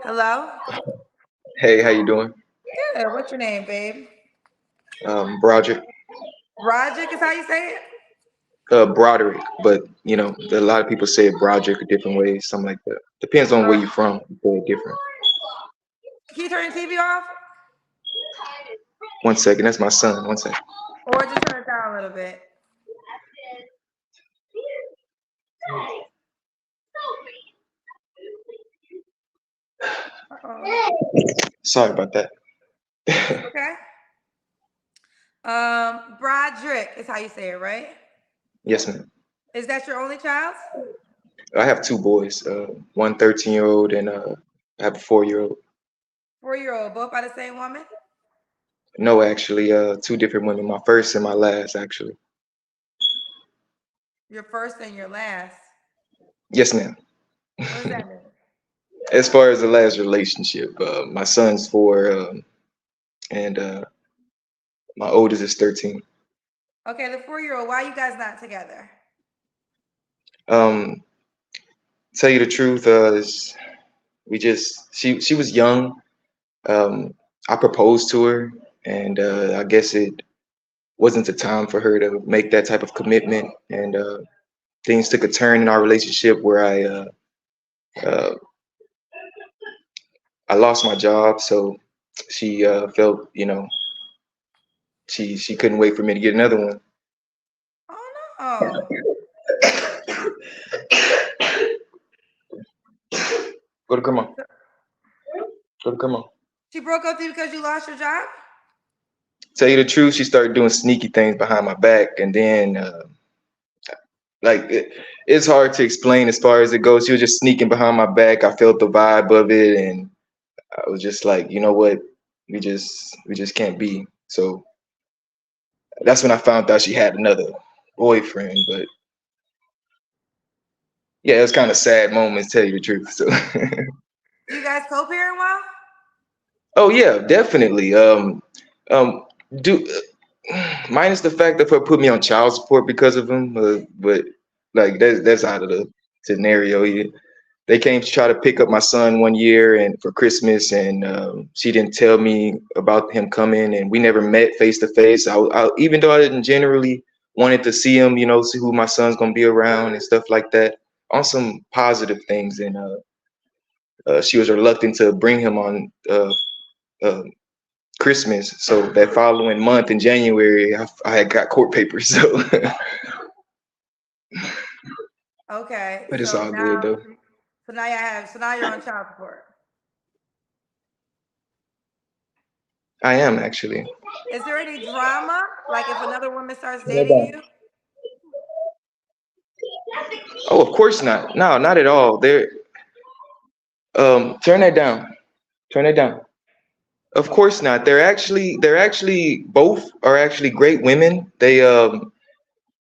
Hello? Hey, how you doing? Good. What's your name, babe? Broderick. Broderick is how you say it? Broderick, but a lot of people say it Broderick a different ways, something like that. Depends on where you're from. You say it different. Can you turn your TV off? 1 second, that's my son. 1 second. Or just turn it down a little bit? Uh-oh. Sorry about that. It's okay. Broderick is how you say it, right? Yes, ma'am. Is that your only child? I have two boys, one 13-year-old and I have a 4-year-old. 4-year-old, both by the same woman? No, actually, two different women. My first and my last, actually. Your first and your last. Yes, ma'am. What does that mean? As far as the last relationship, my son's 4, and my oldest is 13. Okay, the 4-year-old, why are you guys not together? Um, tell you the truth, she was young. I proposed to her, and I guess it wasn't the time for her to make that type of commitment. And things took a turn in our relationship where uh, I lost my job. So she felt, she couldn't wait for me to get another one. Oh no. Go to grandma. Go to grandma. She broke up with you because you lost your job? Tell you the truth, she started doing sneaky things behind my back, and then like it's hard to explain as far as it goes. She was just sneaking behind my back. I felt the vibe of it, and I was just like, you know what, we just can't be. So that's when I found out she had another boyfriend. But yeah, it was kind of sad moments, tell you the truth. So Do you guys co-parent well? oh yeah, definitely. Um, do minus the fact that her put me on child support because of him, but like that's out of the scenario. They came to try to pick up my son one year and for Christmas, and she didn't tell me about him coming, and we never met face to face. Even though I didn't generally wanted to see him, see who my son's gonna be around and stuff like that, on some positive things, and she was reluctant to bring him on uh, Christmas. So that following month in January, I had got court papers. So, Okay, but it's all good though. so now you're on child support. I am actually. Is there any drama? Like if another woman starts dating you? Oh, of course not. No, not at all. Turn that down. Turn it down. Of course not. They're actually both are actually great women. They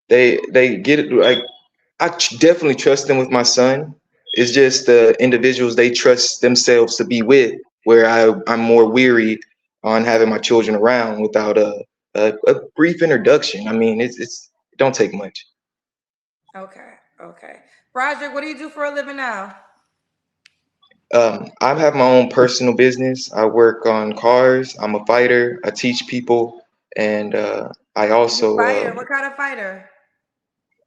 get it like definitely trust them with my son. It's just the individuals they trust themselves to be with, where I'm more weary on having my children around without a brief introduction. I mean, it don't take much. Okay, okay. Broderick, what do you do for a living now? I have my own personal business. I work on cars. I'm a fighter. I teach people, and I You also fighter. What kind of fighter?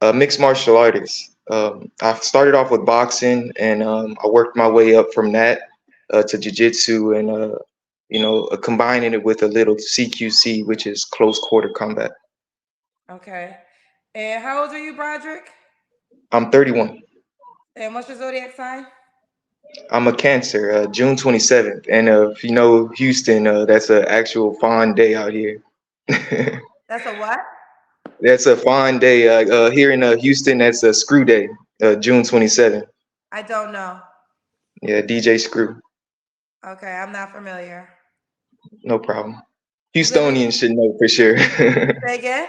a mixed martial artist. I started off with boxing, and I worked my way up from that to jiu-jitsu, and combining it with a little CQC, which is close quarter combat. Okay. And how old are you, Broderick? I'm 31. And what's your zodiac sign? I'm a Cancer, June 27th, and if you know Houston, that's an actual fine day out here. That's a what? That's a fine day here in Houston. That's a Screw Day, June 27th. I don't know. Yeah, DJ Screw. Okay, I'm not familiar. No problem. You live in Houstonians should know for sure. say again?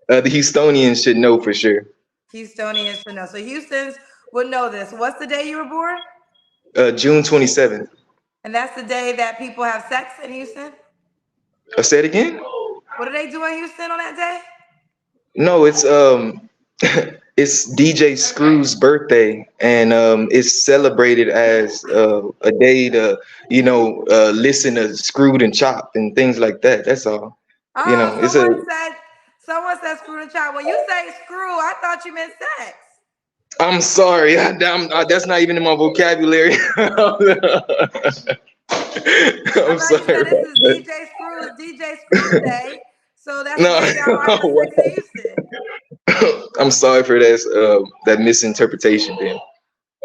The Houstonians should know for sure. Houstonians should know. So Houston's would know this. What's the day you were born? June 27th. And that's the day that people have sex in Houston? Say it again? What do they do in Houston on that day? No, it's It's DJ Screw's birthday, and it's celebrated as a day to, listen to Screwed and Chopped and things like that. That's all. Oh, It's a. someone said screw the child. When you say screw, I thought you meant sex. I'm sorry, that's not even in my vocabulary. I I'm thought you sorry said this about is that. DJ Screw Day. So that's the day y'all all had No, sex in Houston. I'm sorry for that misinterpretation, then.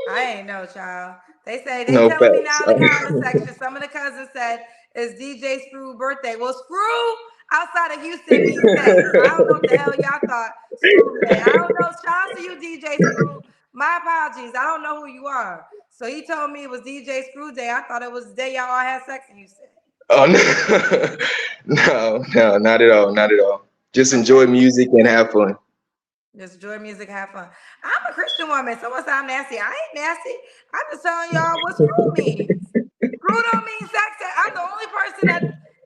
I ain't know, child. They No telling me facts. now in the comment section. Some of the cousins said it's DJ Screw birthday. Well, screw outside of Houston means sex. So I don't know what the hell y'all thought screw meant. I don't know. Shout out to you, DJ Screw. My apologies. I don't know who you are. So he told me it was DJ Screw Day. I thought it was the day y'all all had sex in Houston. Oh no, no, not at all, not at all. Just Okay. enjoy music and have fun. Just enjoy music, have fun. I'm a Christian woman. Someone said I'm nasty. I ain't nasty. I'm just telling y'all what screw means. Screw don't mean sex. I'm the only person that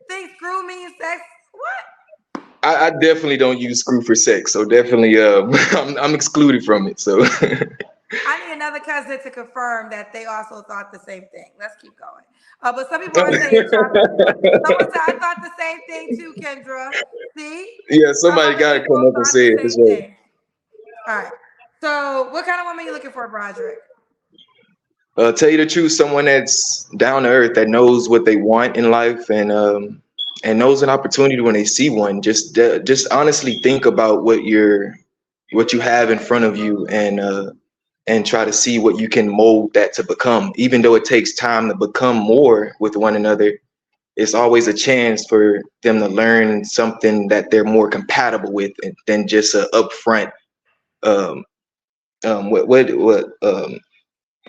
thinks screw means sex. What? I definitely don't use screw for sex, so definitely I'm excluded from it. So I need another cousin to confirm that they also thought the same thing. Let's keep going. But some people are saying chocolate. Someone said I thought the same thing too, Kendra. See? yeah, Some somebody other gotta come people up and thought say the it for same sure. thing. All right. So what kind of woman are you looking for, Broderick? Tell you the truth, someone that's down to earth, that knows what they want in life, and knows an opportunity when they see one. Just honestly think about what you have in front of you, and try to see what you can mold that to become. Even though it takes time to become more with one another, it's always a chance for them to learn something that they're more compatible with than just a upfront um,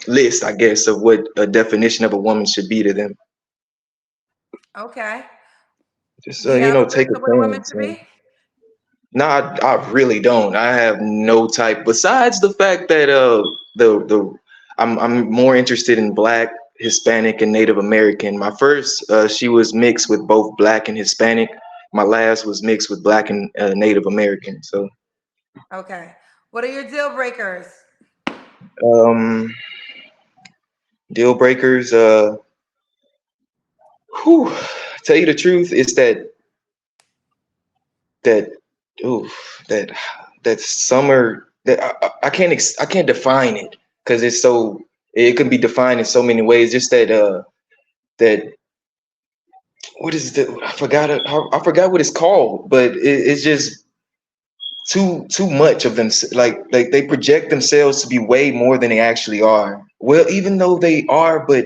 list, I guess, of what a definition of a woman should be to them. Okay. Just Do you have a list take a of what a woman chance. should be? No, I really don't. I have no type besides the fact that the I'm more interested in Black, Hispanic, and Native American. My first she was mixed with both Black and Hispanic. My last was mixed with Black and Native American. So Okay. What are your deal breakers? um, deal breakers. Whew, tell you the truth, it's that ooh that that summer that I can't define it because it can be defined in so many ways. Just that what is the I forgot what it's called, but it's just too much of them. Like they project themselves to be way more than they actually are. Well, even though they are, but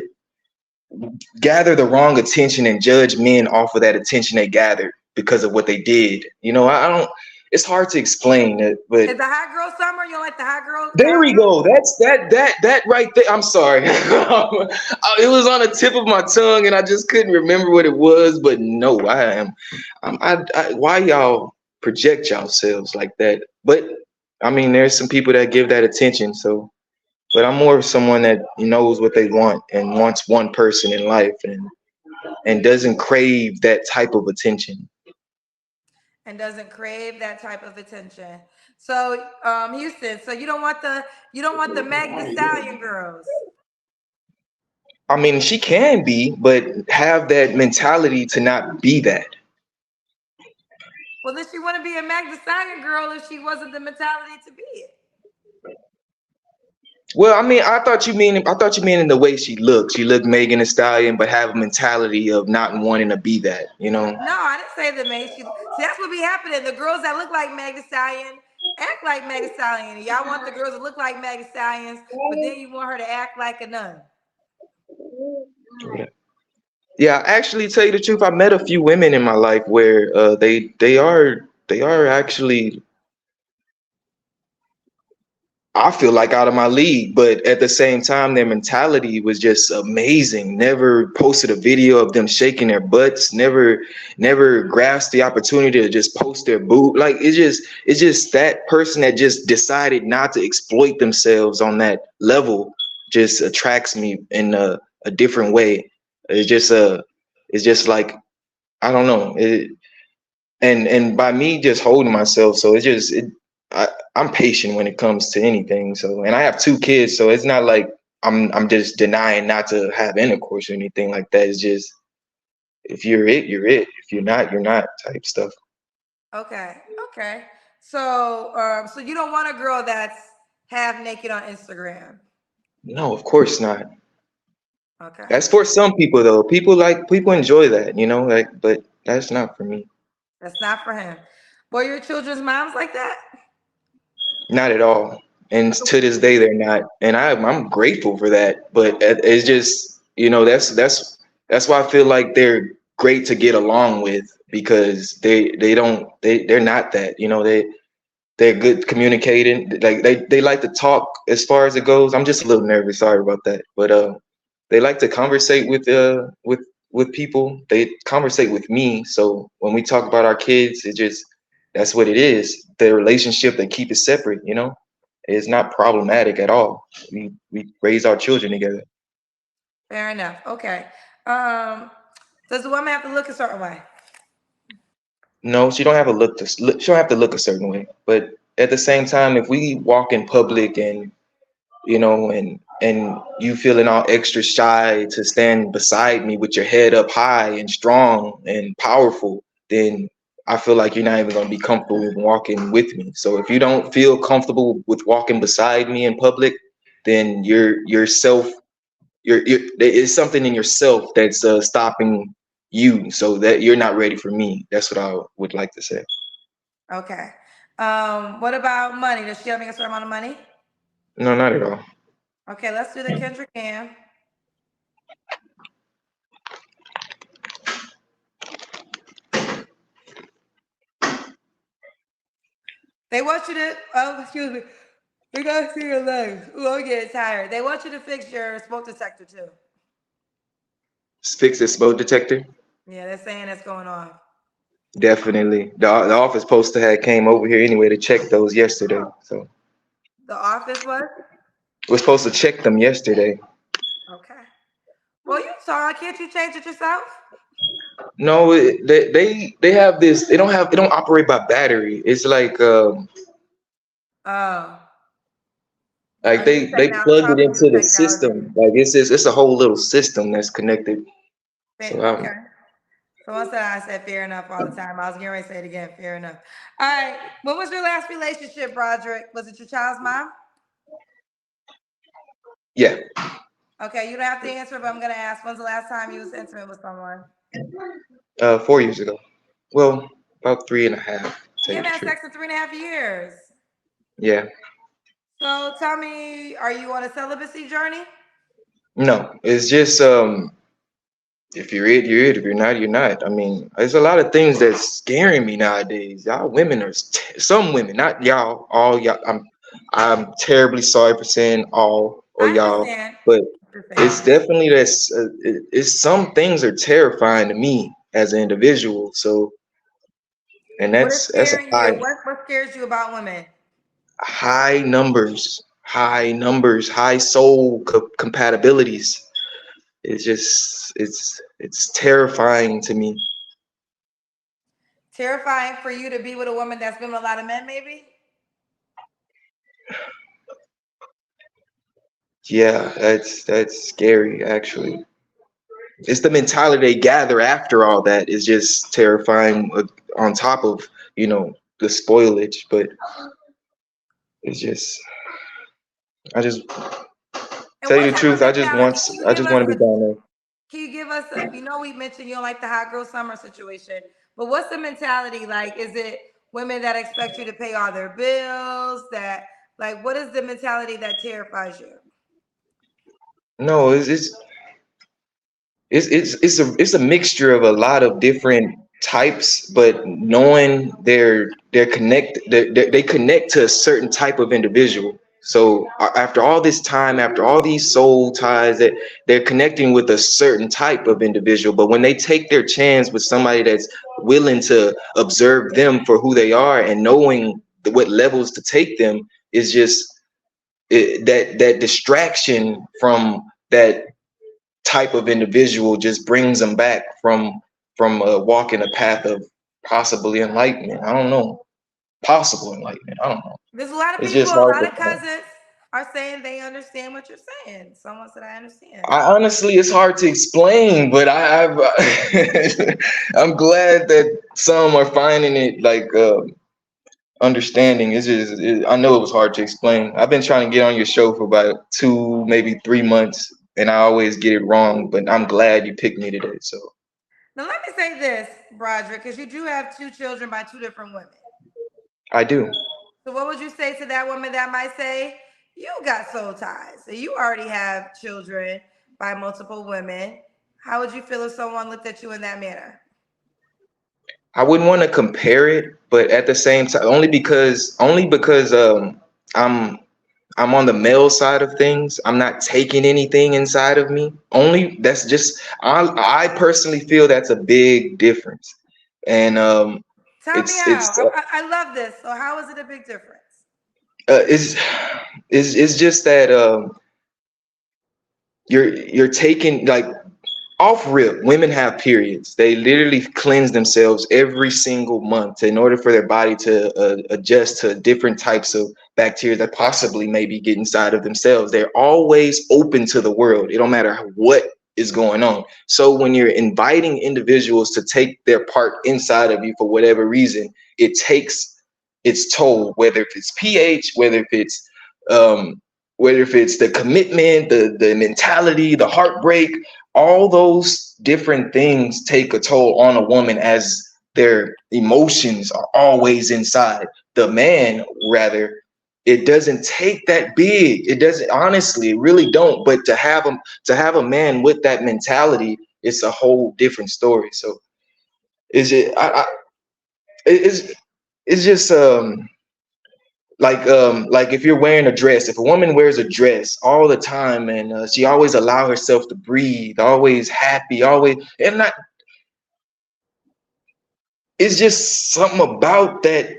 gather the wrong attention and judge men off of that attention they gathered because of what they did. I don't. It's hard to explain it, but Is the hot girl summer? You don't like the hot girl? The there hot we girl? go. That's that right there. I'm sorry. It was on the tip of my tongue, and I just couldn't remember what it was. But no, I am. Why y'all project yourselves like that? But I mean, there's some people that give that attention. So, but I'm more of someone that knows what they want and wants one person in life, and doesn't crave that type of attention. And doesn't crave that type of attention. So, Houston. So you don't want the Meg the Stallion girls. I mean, she can be, but have that mentality to not be that. Well, then she want to be a Meg the Stallion girl if she wasn't the mentality to be it. Well, I mean, I thought you mean in the way she looked. She looked Megan Thee Stallion, but have a mentality of not wanting to be that. No, I didn't say the Meg. See, that's what be happening. The girls that look like Meg the Stallion act like Meg the Stallion. Y'all want the girls that look like Meg the Stallions, but then you want her to act like a nun. Yeah. Yeah, actually, tell you the truth, I met a few women in my life where they are actually, I feel like, out of my league, but at the same time, their mentality was just amazing. Never posted a video of them shaking their butts. Never grasped the opportunity to just post their boob. Like it's just that person that just decided not to exploit themselves on that level just attracts me in a different way. It's just like, I don't know. And by me just holding myself, so I'm patient when it comes to anything. So, and I have 2 kids, so it's not like I'm just denying not to have intercourse or anything like that. It's just if you're it, you're it. If you're not type stuff. Okay. Okay. So you don't want a girl that's half naked on Instagram. No, of course not. Okay. That's for some people though. People enjoy that, like, but that's not for me. That's not for him. Were your children's moms like that? Not at all. And to this day, they're not. And I'm grateful for that. But it's just, that's why I feel like they're great to get along with because they're not that. They're good communicating. Like they like to talk as far as it goes. I'm just a little nervous. Sorry about that. But they like to conversate with people. They conversate with me. So when we talk about our kids, that's what it is. The relationship, they keep it separate, It's not problematic at all. We raise our children together. Fair enough. Okay. Um, does the woman have to look a certain way? No, she don't have a she don't have to look a certain way. But at the same time, if we walk in public and and you feeling all extra shy to stand beside me with your head up high and strong and powerful, then I feel like you're not even going to be comfortable with walking with me. So if you don't feel comfortable with walking beside me in public, then it's something in yourself that's stopping you, so that you're not ready for me. That's what I would like to say. Okay. What about money? Does she have make a certain amount of money? No, not at all. Okay, let's do the Kendrick Cam. They want you to, oh, excuse me. We gotta see your legs. Ooh, I'm getting tired. They want you to fix your smoke detector too. Fix this smoke detector. Yeah, they're saying that's going on. Definitely. The office poster had came over here anyway to check those yesterday. So The office was? we're supposed to check them yesterday. Okay. Well, you saw it. Can't you change it yourself? No, they have this. They don't operate by battery. It's Oh, like a new they technology, plug it probably new into the technology. system. Like it's a whole little system that's connected. So Okay. So once that I said fair enough all the time. I was getting ready to say it again. Fair enough. All right. What was your last relationship, Broderick? Was it your child's mom? yeah, Okay, you don't have to answer, but I'm gonna ask. When's the last time you was intimate with someone? 4 years ago. Well, about 3.5. To You tell you haven't the had truth. sex in 3.5 years. Yeah. So tell me, are you on a celibacy journey? No, it's just if you're it, you're it. If you're not, you're not. I mean, there's a lot of things that's scaring me nowadays. Y'all women are some women, not y'all, all y'all. I'm terribly sorry for saying all or I y'all, understand. but it's Understand. definitely it's some things are terrifying to me as an individual. So, and What is that's a scaring you? What scares you about women? high numbers, high soul compatibilities. It's terrifying to me. Terrifying for you to be with a woman that's been with a lot of men, maybe? Yeah, that's scary actually. It's the mentality they gather after all that is just terrifying on top of, the spoilage, but it's just I just And tell you what the type of truth, mentality? I just want to be down there. Can you give us you know, we mentioned you don't like the hot girl summer situation, but what's the mentality like? Is it women that expect you to pay all their bills? That like what is the mentality that terrifies you? No, it's a mixture of a lot of different types, but knowing they're connected, they connect to a certain type of individual. So after all this time, after all these soul ties, that they're connecting with a certain type of individual. But when they take their chance with somebody that's willing to observe them for who they are and knowing what levels to take them, is just that distraction from that type of individual just brings them back from walking a path of possibly enlightenment. I don't know. possible enlightenment. I don't know. There's a lot of It's people, just a hard lot to of find. cousins are saying they understand what you're saying. Someone said I understand. I honestly, it's hard to explain, but I'm glad that some are finding it like understanding. I know it was hard to explain. I've been trying to get on your show for about 2, maybe 3 months, and I always get it wrong. But I'm glad you picked me today. So Now let me say this, Broderick, because you do have two children by two different women. I do. So what would you say to that woman that might say, you got soul ties, so you already have children by multiple women? How would you feel if someone looked at you in that manner? I wouldn't want to compare it, but at the same time, only because I'm I'm on the male side of things. I'm not taking anything inside of me. Only that's just I personally feel that's a big difference, and Tell me it's how. I love this. So how is it a big difference? uh, it's it's just that you're taking like off rip, women have periods. They literally cleanse themselves every single month in order for their body to adjust to different types of bacteria that possibly maybe get inside of themselves. They're always open to the world. It don't matter what is going on. So when you're inviting individuals to take their part inside of you for whatever reason, it takes its toll, whether if it's pH, um, whether if it's the commitment, the mentality, the heartbreak, all those different things take a toll on a woman as their emotions are always inside. The man, rather, it doesn't take that big. It doesn't, honestly, it really don't. But to have a man with that mentality, it's a whole different story. So is it it's it's just like if you're wearing a dress, if a woman wears a dress all the time and she always allow herself to breathe, always happy, always, and not, it's just something about that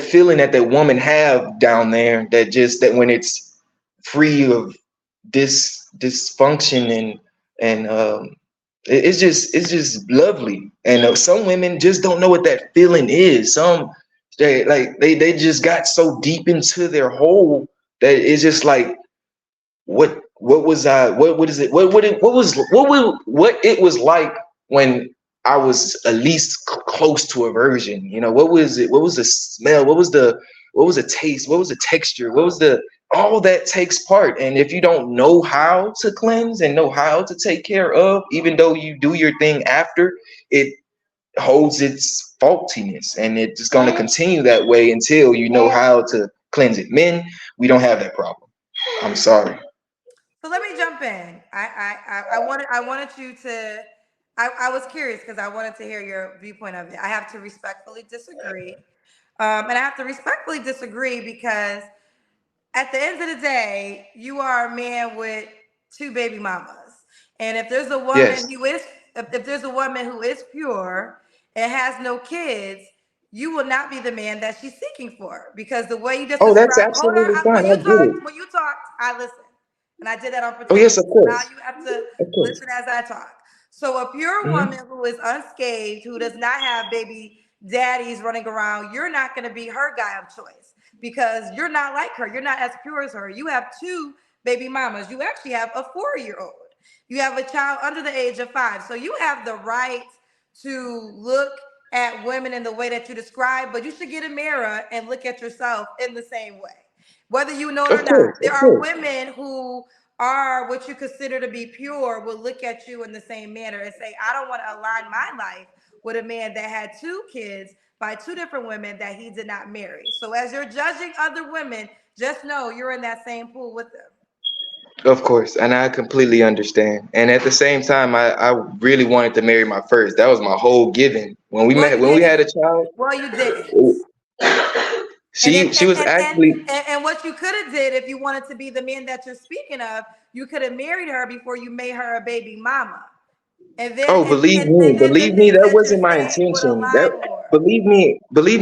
feeling that woman have down there, that just that when it's free of this dysfunction, and it's just lovely. And some women just don't know what that feeling is. Some they just got so deep into their hole that it's just like, what was I what is it what it was like when I was at least close to a virgin. What was it? What was the smell? What was the taste? What was the texture? What was the all that takes part. And if you don't know how to cleanse and know how to take care of, even though you do your thing after, it holds its faultiness, and it's just going to continue that way until you know how to cleanse it. Men, we don't have that problem. I'm sorry. So let me jump in. I wanted you to. I was curious because I wanted to hear your viewpoint of it. I have to respectfully disagree, and I have to respectfully disagree because at the end of the day, you are a man with two baby mamas, and if there's a woman Yes. who is if there's a woman who is pure and has no kids, you will not be the man that she's seeking for because the way you just Oh, that's described. Hold on, absolutely fine. I get it. when you talked, I listened, and I did that on Oh, yes, purpose. of So now course. you have to Of course. listen as I talk. So a pure woman Hmm. who is unscathed, who does not have baby daddies running around, you're not going to be her guy of choice because you're not like her. You're not as pure as her. You have two baby mamas. You actually have a 4-year-old. You have a child under the age of 5. So you have the right to look at women in the way that you describe, but you should get a mirror and look at yourself in the same way. Whether you know it or Of not, course. there Of are course. women who are what you consider to be pure will look at you in the same manner and say, I don't want to align my life with a man that had 2 kids by 2 different women that he did not marry. So as you're judging other women, just know you're in that same pool with them. Of course. And I completely understand. And at the same time, I really wanted to marry my first. That was my whole giving. When we Well, met, you when we didn't. had a child, Well, you didn't. And if she was actually. and what you could have did if you wanted to be the man that you're speaking of, you could have married her before you made her a baby mama. And then Oh, and then the believe me, things that that you're wasn't my saying would intention. That align more. believe me,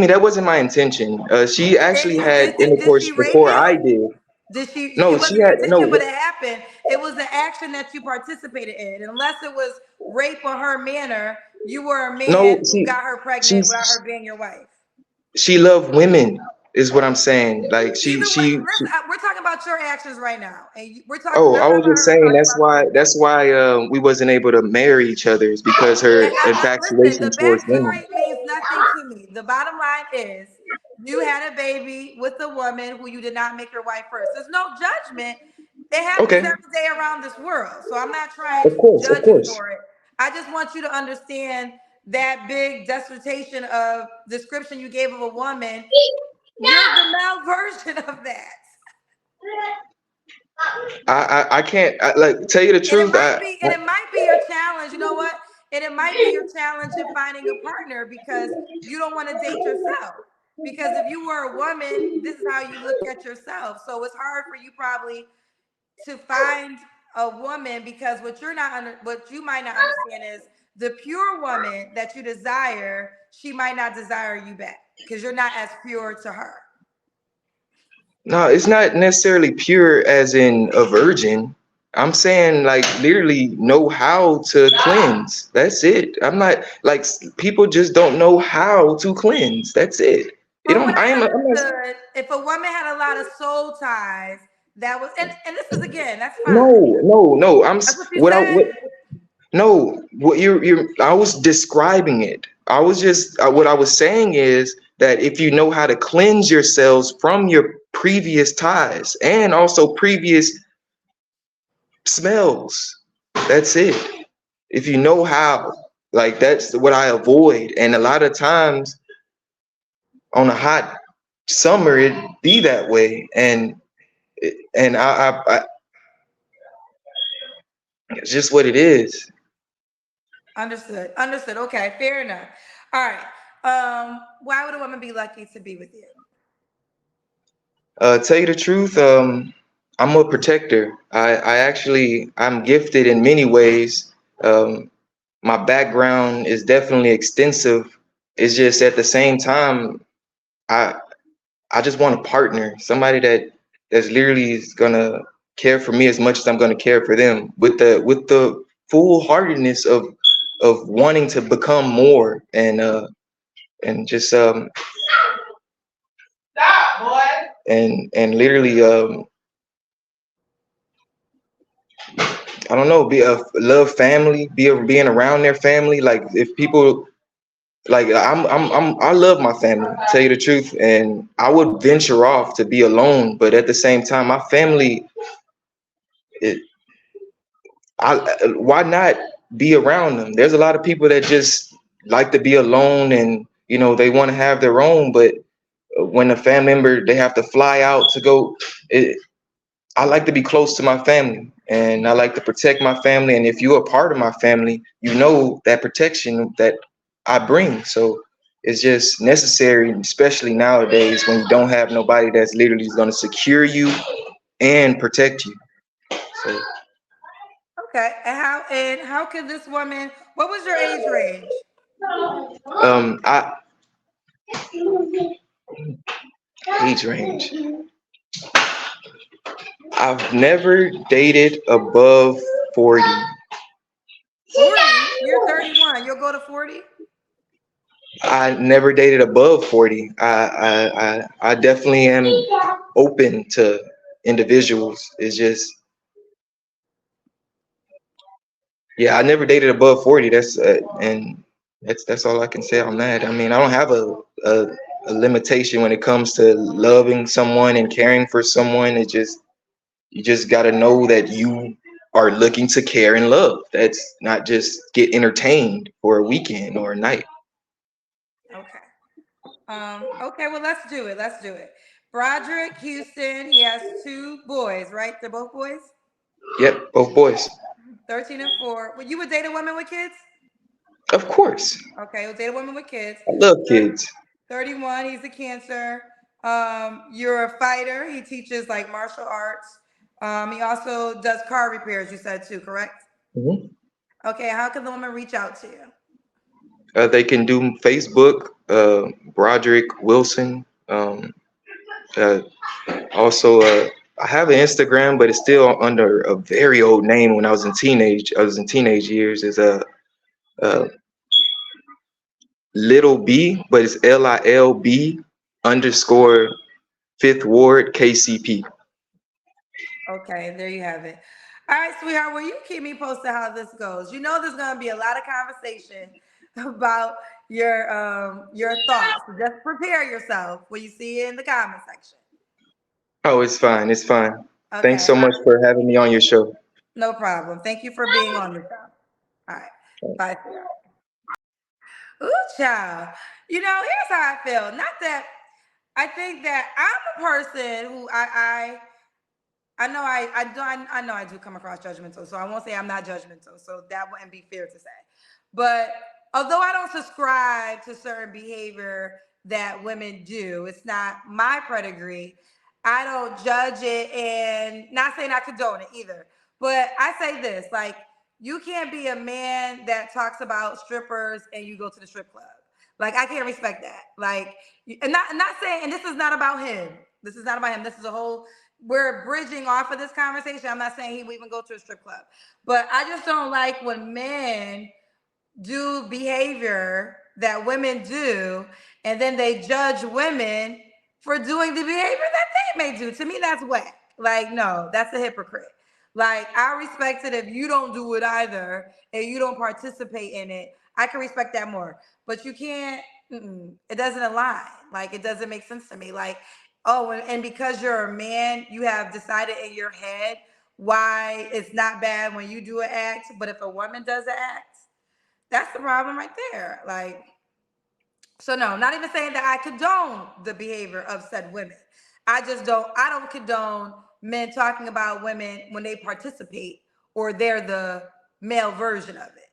that wasn't my intention. She actually had Did intercourse she rape before I you? did. Did she? No, It she wasn't your had intention, no. but it happened. It was the action that you participated in. And unless it was rape on her manner, You were a No, man who got her pregnant without she's her being your wife. she loved women, is what I'm saying. Like Either way, listen, we're talking about your actions right now, and we're talking. Oh, We're not I talking was about just her. We're saying talking about you. that's why we wasn't able to marry each other is because her Listen, infatuation the towards women. backstory means nothing to me. The bottom line is you had a baby with a woman who you did not make your wife first. There's no judgment. It happens Okay, every day around this world. So I'm not trying of to course, of judge you course. for it. I just want you to understand that big dissertation of description you gave of a woman. You're the male version of that. I can't like tell you the And it truth. might be, and it might be your challenge. You know what? And it might be your challenge in finding a partner because you don't want to date yourself. Because if you were a woman, this is how you look at yourself. So it's hard for you probably to find a woman because what you might not understand is the pure woman that you desire, she might not desire you back because you're not as pure to her. No, it's not necessarily pure as in a virgin. I'm saying like literally know how to cleanse. That's it. I'm not like people just don't know how to cleanse. That's it. It From what don't. I I am. I'm not. understood, if a woman had a lot of soul ties, that was, and this is again, that's fine. No, no, no. That's what you said. No, what you're I was describing it. I was just what I was saying is that if you know how to cleanse yourselves from your previous ties and also previous smells, that's it. If you know how, like that's what I avoid. And a lot of times on a hot summer, it be that way. And it's just what it is. Understood. Understood. Okay, fair enough. All right. Why would a woman be lucky to be with you? Tell you the truth, I'm a protector. I actually I'm gifted in many ways. My background is definitely extensive. It's just at the same time, I I just want a partner, somebody that's literally is gonna care for me as much as I'm gonna care for them, with the full heartedness of wanting to become more and just and literally I don't know, be a love family, being around their family. Like if people like I love my family, tell you the truth, and I would venture off to be alone, but at the same time, my family, it, I why not be around them? There's a lot of people that just like to be alone, and they want to have their own, but when a family member they have to fly out to go. I like to be close to my family and I like to protect my family. And if you're a part of my family, you know that protection that I bring. So it's just necessary, especially nowadays when you don't have nobody that's literally going to secure you and protect you. So Okay. And how could this woman? What was your age range? I age range. I've never dated above 40. 40. You're 31. You'll go to 40. I never dated above 40. I definitely am open to individuals. It's just, yeah, I never dated above 40. And that's all I can say on that. I mean, I don't have a limitation when it comes to loving someone and caring for someone. You just got to know that you are looking to care and love. That's not just get entertained for a weekend or a night. Okay. Okay. Well, let's do it. Let's do it. Broderick Houston. He has two boys, right? They're both boys. Yep, both boys. 13 and 4. Well, you would date a woman with kids? Of course. Okay, you'll date a woman with kids. I love kids. 31, he's a Cancer. You're a fighter. He teaches like martial arts. He also does car repairs, you said too, correct? Mhm. Okay, how can the woman reach out to you? They can do Facebook, Broderick Wilson. Uh, also, I have an Instagram, but it's still under a very old name. When I was in teenage years. Is little b, but it's LILB underscore Fifth Ward KCP. Okay, there you have it. All right, sweetheart. Well, you keep me posted how this goes. You know, there's gonna be a lot of conversation about your thoughts. So just prepare yourself when you see it in the comment section. Oh, it's fine. It's fine. Thanks Okay, so much for having me on your show. no problem. Thank you for being on the show. All right, bye, sweetheart. Ooh, child. You know, here's how I feel. Not that I think that I'm a person who I know I know I do come across judgmental, so I won't say I'm not judgmental. So that wouldn't be fair to say. But although I don't subscribe to certain behavior that women do, it's not my pedigree. I don't judge it, and not saying I condone it either. But I say this: like, you can't be a man that talks about strippers and you go to the strip club. Like, I can't respect that. Like, and not saying, and this is not about him. This is not about him. This is a whole, we're bridging off of this conversation. I'm not saying he would even go to a strip club, but I just don't like when men do behavior that women do, and then they judge women for doing the behavior that they may do. To me, that's whack. Like, no, that's a hypocrite. Like, I respect it if you don't do it either and you don't participate in it. I can respect that more. But you can't, it doesn't align. Like, it doesn't make sense to me. Like, oh, and because you're a man, you have decided in your head why it's not bad when you do an act, but if a woman does an act, that's the problem right there. Like, so no, not even saying that I condone the behavior of said women. I don't condone men talking about women when they participate or they're the male version of it.